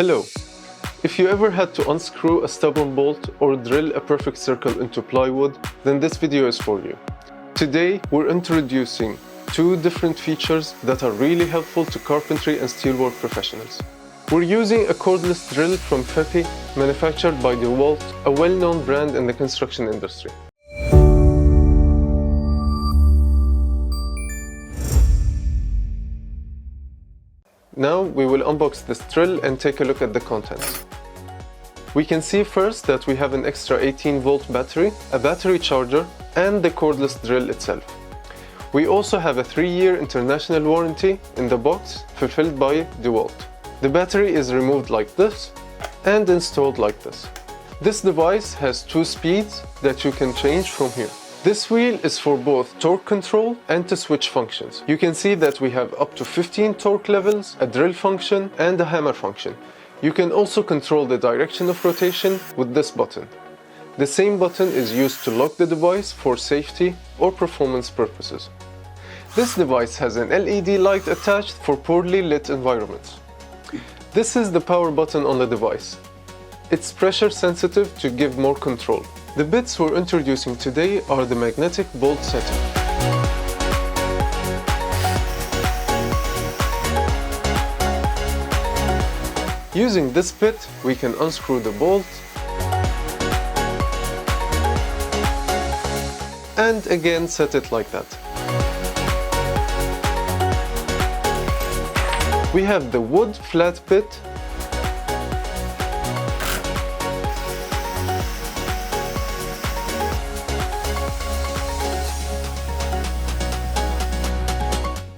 Hello! If you ever had to unscrew a stubborn bolt or drill a perfect circle into plywood, then this video is for you. Today, we're introducing two different features that are really helpful to carpentry and steelwork professionals. We're using a cordless drill from Fepy, manufactured by DEWALT, a well-known brand in the construction industry. Now we will unbox this drill and take a look at the contents. We can see first that we have an extra 18-volt battery, a battery charger, and the cordless drill itself. We also have a 3-year international warranty in the box, fulfilled by DEWALT. The battery is removed like this and installed like this. This device has 2 speeds that you can change from here. This wheel is for both torque control and to switch functions. You can see that we have up to 15 torque levels, a drill function, and a hammer function. You can also control the direction of rotation with this button. The same button is used to lock the device for safety or performance purposes. This device has an LED light attached for poorly lit environments. This is the power button on the device. It's pressure sensitive to give more control. The bits we're introducing today are the magnetic bolt setter. Using this bit, we can unscrew the bolt and again set it like that. We have the wood flat bit .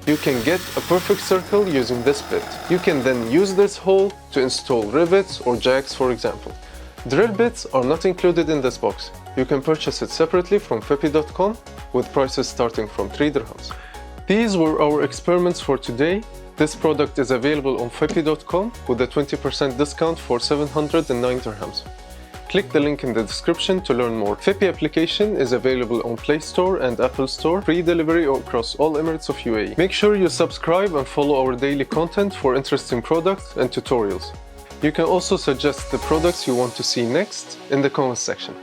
You can get a perfect circle using this bit. You can then use this hole to install rivets or jacks, for example. Drill bits are not included in this box. You can purchase it separately from Fepy.com with prices starting from 3 dirhams. These were our experiments for today. This product is available on Fepy.com with a 20% discount for 709 dirhams. Click the link in the description to learn more. Fepy application is available on Play Store and Apple Store, free delivery across all Emirates of UAE. Make sure you subscribe and follow our daily content for interesting products and tutorials. You can also suggest the products you want to see next in the comments section.